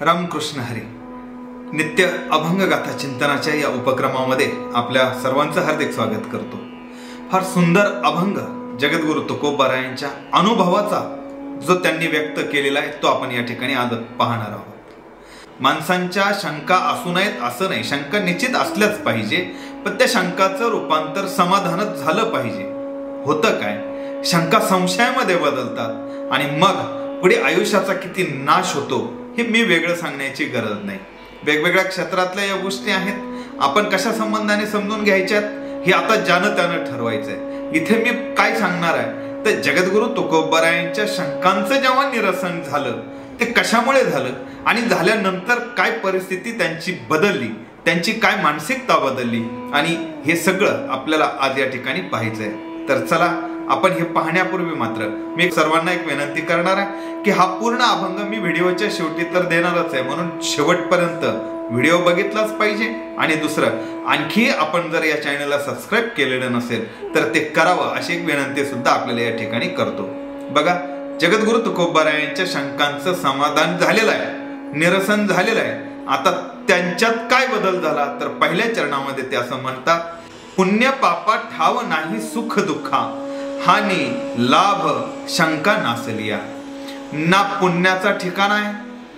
रामकृष्ण हरी. नित्य अभंग गाथा चिंतनाच्या या उपक्रमामध्ये आपल्या सर्वांचं हार्दिक स्वागत करतो. फार सुंदर अभंग जगद्गुरु तुकोबारायांच्या अनुभवाचा जो त्यांनी व्यक्त केलेला आहे तो आपण या ठिकाणी आज पाहणार आहोत. माणसांच्या शंका असू नयेत असं नाही, शंका निश्चित असल्याच पाहिजे, पण त्या शंकाचं रूपांतर समाधानात झालं पाहिजे. होतं काय, शंका संशयामध्ये बदलतात आणि मग पुढे आयुष्याचा किती नाश होतो हे मी वेगळं सांगण्याची गरज नाही. वेगवेगळ्या क्षेत्रातल्या या गोष्टी आहेत, आपण कशा संबंधाने समजून घ्यायच्यात हे आता ज्यानं त्यानं ठरवायचंय. इथे मी काय सांगणार आहे तर जगद्गुरु तुकोबारायांच्या शंकांचं जेव्हा निरसन झालं ते कशामुळे झालं आणि झाल्यानंतर काय परिस्थिती त्यांची बदलली, त्यांची काय मानसिकता बदलली आणि हे सगळं आपल्याला आज या ठिकाणी पाहायचंय. तर चला आपण हे पाहण्यापूर्वी मात्र मी सर्वांना एक विनंती करणार आहे की हा पूर्ण अभंग मी व्हिडिओच्या शेवटी तर देणारच आहे, म्हणून शेवटपर्यंत व्हिडिओ बघितलाच पाहिजे. आणि दुसरं, आणखी आपण जर या चॅनलला सबस्क्राईब केलेलं नसेल तर ते करावं अशी एक विनंती सुद्धा आपल्याला या ठिकाणी करतो. बघा, जगद्गुरु तुकोबारायांच्या शंकांचं समाधान झालेलं आहे, निरसन झालेलं आहे. आता त्यांच्यात काय बदल झाला तर पहिल्या चरणामध्ये ते असं म्हणतात, पुण्य पापा ठाव नाही सुख दुःखा, हानी लाभ शंका नासलिया. ना पुण्याचा ठिकाण आहे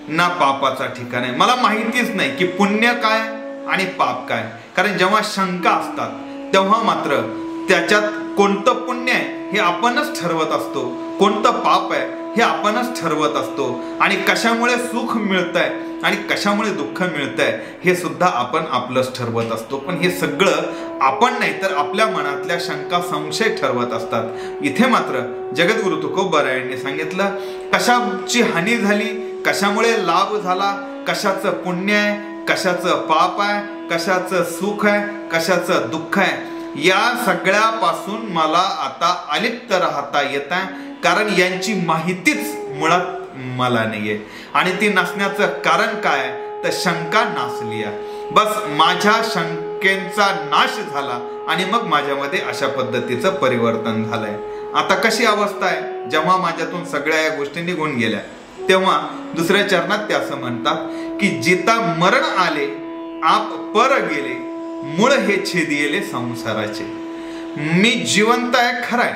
ना पापाचा ठिकाण आहे. मला माहितीच नाही की पुण्य काय आणि पाप काय, कारण जेव्हा शंका असतात तेव्हा मात्र त्याच्यात कोणतं पुण्य आहे हे आपणच ठरवत असतो, कोणतं पाप आहे हे आपणच ठरवत असतो, आणि कशामुळे सुख मिळतंय आणि कशामुळे दुःख मिळतंय हे सुद्धा आपण आपलंच ठरवत असतो. पण हे सगळं आपण नाही तर आपल्या मनातल्या शंका संशय ठरवत असतात. इथे मात्र जगद्गुरु तुकोबारायांनी सांगितलं कशाची हानी झाली, कशामुळे लाभ झाला, कशाचं पुण्य आहे, कशाचं पाप आहे, कशाचं सुख आहे, कशाचं दुःख आहे, या सगळ्यापासून मला आता अलिप्त राहता येत आहे, कारण यांची माहितीच मुळात मला नाहीये. आणि ती नसण्याचं कारण काय तर शंका नासली आहे. बस माझ्या शंकेचा नाश झाला आणि मग माझ्यामध्ये अशा पद्धतीचं परिवर्तन झालंय. आता कशी अवस्था आहे, जेव्हा माझ्यातून सगळ्या या गोष्टी निघून गेल्या तेव्हा दुसऱ्या चरणात ते असं म्हणतात की जिता मरण आले आप पर गेले, मूळ हे छेदिले संसाराचे. मी जिवंत आहे खराय,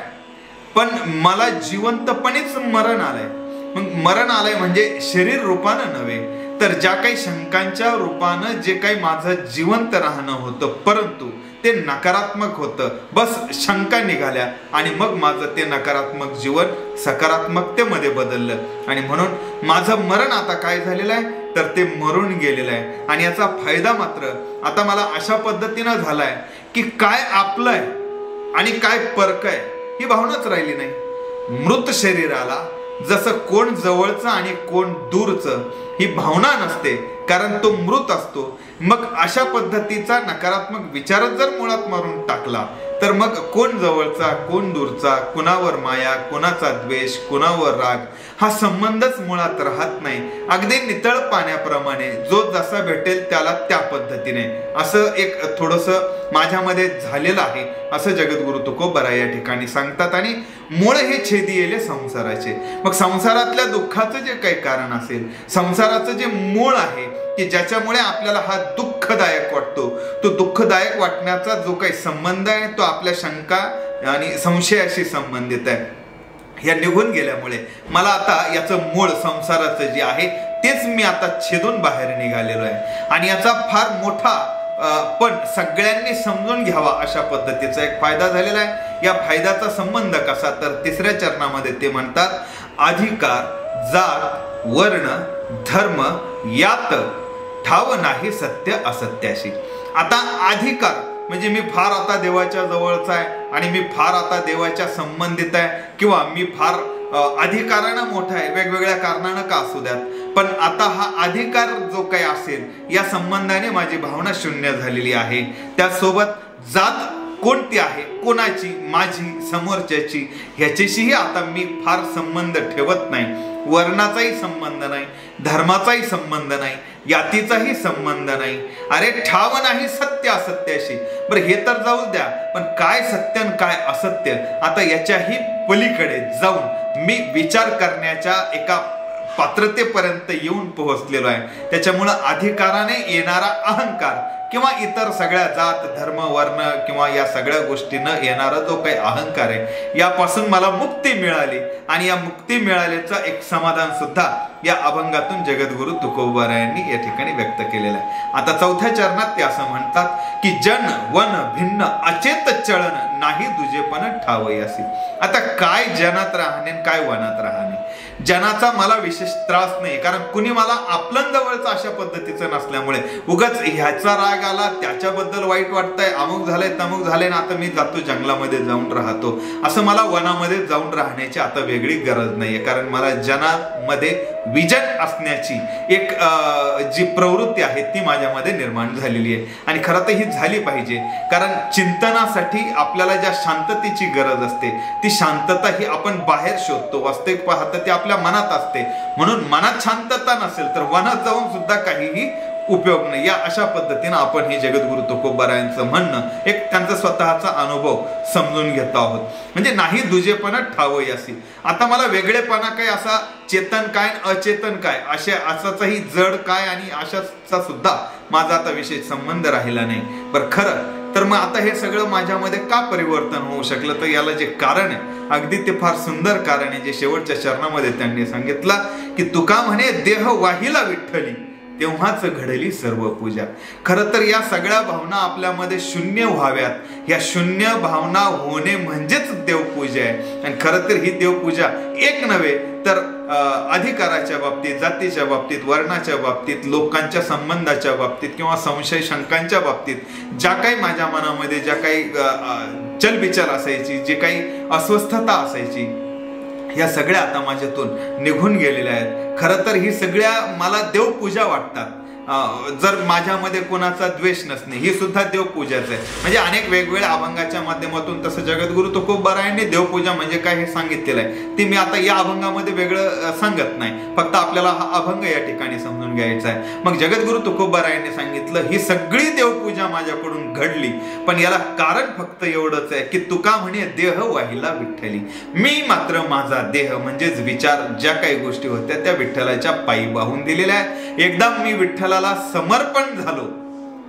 पण मला जिवंतपणेच मरण आलंय. मग मरण आलंय म्हणजे शरीर रूपानं नव्हे तर ज्या काही शंकांच्या रूपानं जे काही माझं जिवंत राहणं होतं परंतु ते नकारात्मक होतं. बस शंका निघाल्या आणि मग माझं ते नकारात्मक जीवन सकारात्मकतेमध्ये बदललं आणि म्हणून माझं मरण आता काय झालेलं आहे तर ते मरून गेलेलं आहे. आणि याचा फायदा मात्र आता मला अशा पद्धतीनं झालाय की काय आपलं आहे आणि काय परक आहे ही भावनाच राहिली नाही. मृत शरीराला जसं कोण जवळचं आणि कोण दूरचं ही भावना नसते, कारण तो मृत असतो. मग अशा पद्धतीचा नकारात्मक विचारच जर मुळात मारून टाकला तर मग कोण जवळचा कोण दूरचा, कुणावर माया, कुणाचा द्वेष, कुणावर राग हा संबंधच मुळात राहत नाही. अगदी नितळ पाण्याप्रमाणे जो जसा भेटेल त्याला त्या पद्धतीने असं एक थोडंसं माझ्यामध्ये झालेलं आहे असं जगद्गुरु तुकोबारा या ठिकाणी सांगतात. आणि मूळ हे छेदिले संसाराचे. मग संसारातल्या दुःखाचं जे काही कारण असेल, संसाराचं जे मूळ आहे की ज्याच्यामुळे आपल्याला हा दुःखदायक वाटतो, तो दुःखदायक वाटण्याचा जो काही संबंध आहे तो आपल्या शंका आणि संशयाशी संबंधित आहे. या निघून गेल्यामुळे मला आता याचं मूळ संसाराचं जे आहे तेच मी आता छेदून बाहेर निघालेलो आहे. आणि याचा फार मोठा पण सगळ्यांनी समजून घ्यावा अशा पद्धतीचा एक फायदा झालेला आहे. या फायद्याचा संबंध कसा तर तिसऱ्या चरणामध्ये ते म्हणतात, अधिकार जात वर्ण धर्म यात ठाव नाही सत्य असत्याशी. आता अधिकार म्हणजे मी फार आता देवाच्या जवळचा आहे आणि मी फार आता देवाच्या संबंधित आहे किंवा मी फार अधिकारानं मोठा आहे, वेगवेगळ्या कारणानं का असू द्यात, पण आता हा अधिकार जो काही असेल या संबंधाने माझी भावना शून्य झालेली आहे. त्यासोबत जात कोणती आहे, कोणाची, माझी, समोरच्याची, ह्याच्याशीही आता मी फार संबंध ठेवत नाही. वर्णाचाही संबंध नाही, धर्माचाही संबंध नाही, यातीचाही संबंध नाही. अरे ठाव नाही सत्य असत्याशी. बरं हे तर जाऊ द्या, पण काय सत्य आणि काय असत्य आता याच्याही पलीकडे जाऊन मी विचार करण्याच्या एका पात्रतेपर्यंत येऊन पोहोचलेलो आहे। त्याच्यामुळं अधिकाराने येणारा अहंकार किंवा इतर सगळ्या जात धर्म वर्ण किंवा या सगळ्या गोष्टीनं येणारा जो काही अहंकार आहे यापासून मला मुक्ती मिळाली आणि या मुक्ती मिळाल्याचं एक समाधान सुद्धा या अभंगातून जगद्गुरु तुकोबारायांनी या ठिकाणी व्यक्त केलेलं आहे। आता चौथ्या चरणात ते असं म्हणतात की जन वन भिन्न अचेत चलन नाही दुजेपण ठावयासी। आता काय जनात राहणे काय वनात राहणे, जनाचा मला विशेष त्रास नाही, कारण कुणी मला आपलं जवळचं अशा पद्धतीचं नसल्यामुळे उगाच ह्याचा राग आला त्याच्याबद्दल वाईट वाटतंय अमुक झालंय तमुक झालंय ना आता मी जातो जंगलामध्ये जाऊन राहतो, असं मला वनामध्ये जाऊन राहण्याची आता वेगळी गरज नाहीये। कारण मला जनामध्ये विजन असण्याची एक जी प्रवृत्ती आहे ती माझ्यामध्ये निर्माण झालेली आहे आणि खरं तर ही झाली पाहिजे। कारण चिंतनासाठी आपल्याला ज्या शांततेची गरज असते ती शांतता ही आपण बाहेर शोधतो, वास्तविक पाहता ती आपल्या मनात असते। म्हणून मनात शांतता नसेल तर वनात जाऊन सुद्धा काहीही उपयोग नाही। या अशा पद्धतीने आपण हे जगद्गुरु तुकोबारायांचं म्हणणं एक त्यांचा स्वतःचा अनुभव समजून घेत आहोत। म्हणजे नाही दुजेपणा ठावयासी। आता मला वेगळेपणा काय, असा चेतन काय अचेतन काय असाचाही जड काय आणि अशाचा सुद्धा माझा आता विशेष संबंध राहिला नाही। बरं खरं तर मग आता हे सगळं माझ्यामध्ये का परिवर्तन होऊ शकलं, तर याला जे कारण आहे अगदी ते फार सुंदर कारण आहे जे शेवटच्या चरणामध्ये त्यांनी सांगितलं की तुका म्हणे देह वाहिला विठ्ठली तेव्हाच घडली सर्व पूजा। खरं तर या सगळ्या भावना आपल्यामध्ये शून्य व्हाव्यात, या शून्य भावना होणे म्हणजेच देवपूजा आहे। आणि खरं तर ही देवपूजा एक नव्हे तर अधिकाराच्या बाबतीत, जातीच्या बाबतीत, वर्णाच्या बाबतीत, लोकांच्या संबंधाच्या बाबतीत किंवा संशय शंकांच्या बाबतीत ज्या काही माझ्या मनामध्ये ज्या काही चलबिचल असायची, जे काही अस्वस्थता असायची, या सगळ्या आता माझ्यातून निघून गेलेल्या आहेत। खरं तर ही सगळ्या मला देवपूजा वाटतात। जर माझ्यामध्ये कोणाचा द्वेष नसणे ही सुद्धा देवपूजाच आहे। म्हणजे अनेक वेगवेगळ्या अभंगाच्या माध्यमातून तसं जगद्गुरु तुकोबारायांनी देवपूजा म्हणजे काय हे सांगितलेलं आहे, ते मी आता या अभंगामध्ये वेगळं सांगत नाही, फक्त आपल्याला हा अभंग या ठिकाणी समजून घ्यायचा आहे। मग जगद्गुरु तुकोबारायांनी सांगितलं ही सगळी देवपूजा माझ्याकडून घडली, पण याला कारण फक्त एवढंच आहे की तुका म्हणे देह वाहिला विठ्ठली, मी मात्र माझा देह म्हणजेच विचार ज्या काही गोष्टी होत्या त्या विठ्ठलाच्या पायी वाहून दिलेल्या आहेत। एकदा मी विठ्ठलाला समर्पण झालो,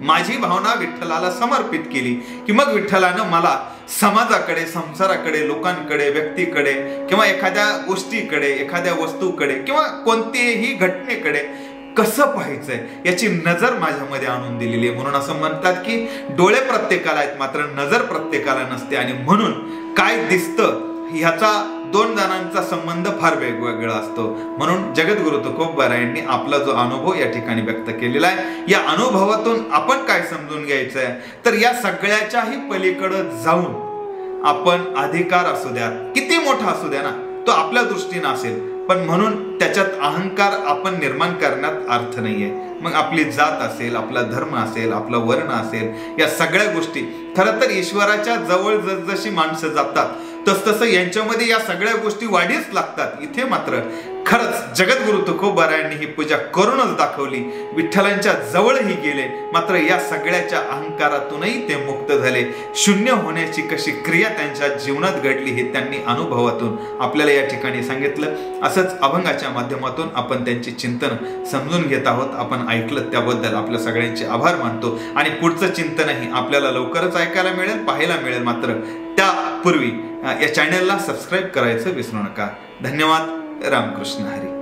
माझी भावना विठ्ठलाला समर्पित केली की मग विठ्ठलानं मला समाजाकडे, संसाराकडे, लोकांकडे, व्यक्तीकडे किंवा एखाद्या गोष्टीकडे, एखाद्या वस्तूकडे किंवा कोणत्याही घटनेकडे कसं पाहायचंय याची नजर माझ्यामध्ये आणून दिलेली आहे। म्हणून असं म्हणतात की डोळे प्रत्येकाला आहेत मात्र नजर प्रत्येकाला नसते, आणि म्हणून काय दिसतं ह्याचा दोन जणांचा संबंध फार वेगवेगळा असतो। म्हणून जगद्गुरु तुकोबारायांनी आपला जो अनुभव या ठिकाणी व्यक्त केलेला आहे, या अनुभवातून आपण काय समजून घ्यायचं आहे तर या सगळ्याच्याही पलीकडे जाऊन आपण अधिकार असू द्या किती मोठा असू द्या ना तो आपल्या दृष्टीने असेल, पण म्हणून त्याच्यात अहंकार आपण निर्माण करण्यात अर्थ नाहीये। मग आपली जात असेल, आपला धर्म असेल, आपला वर्ण असेल, या सगळ्या गोष्टी खरं तर ईश्वराच्या जवळ जसजशी माणसं जातात तसतसं यांच्यामध्ये या सगळ्या गोष्टी वाढीच लागतात। इथे मात्र खरंच जगद्गुरु तुकोबारायांनी ही पूजा करूनच दाखवली, विठ्ठलांच्या जवळही गेले, मात्र या सगळ्याच्या अहंकारातूनही ते मुक्त झाले। शून्य होण्याची कशी क्रिया त्यांच्या जीवनात घडली हे त्यांनी अनुभवातून आपल्याला या ठिकाणी सांगितलं। असंच अभंगाच्या माध्यमातून आपण त्यांची चिंतन समजून घेत आहोत। आपण ऐकलं त्याबद्दल आपल्या सगळ्यांचे आभार मानतो आणि पुढचं चिंतनही आपल्याला लवकरच ऐकायला मिळेल, पाहायला मिळेल। मात्र त्यापूर्वी या चॅनलला सबस्क्राईब करायचं विसरू नका। धन्यवाद। रामकृष्ण हरी।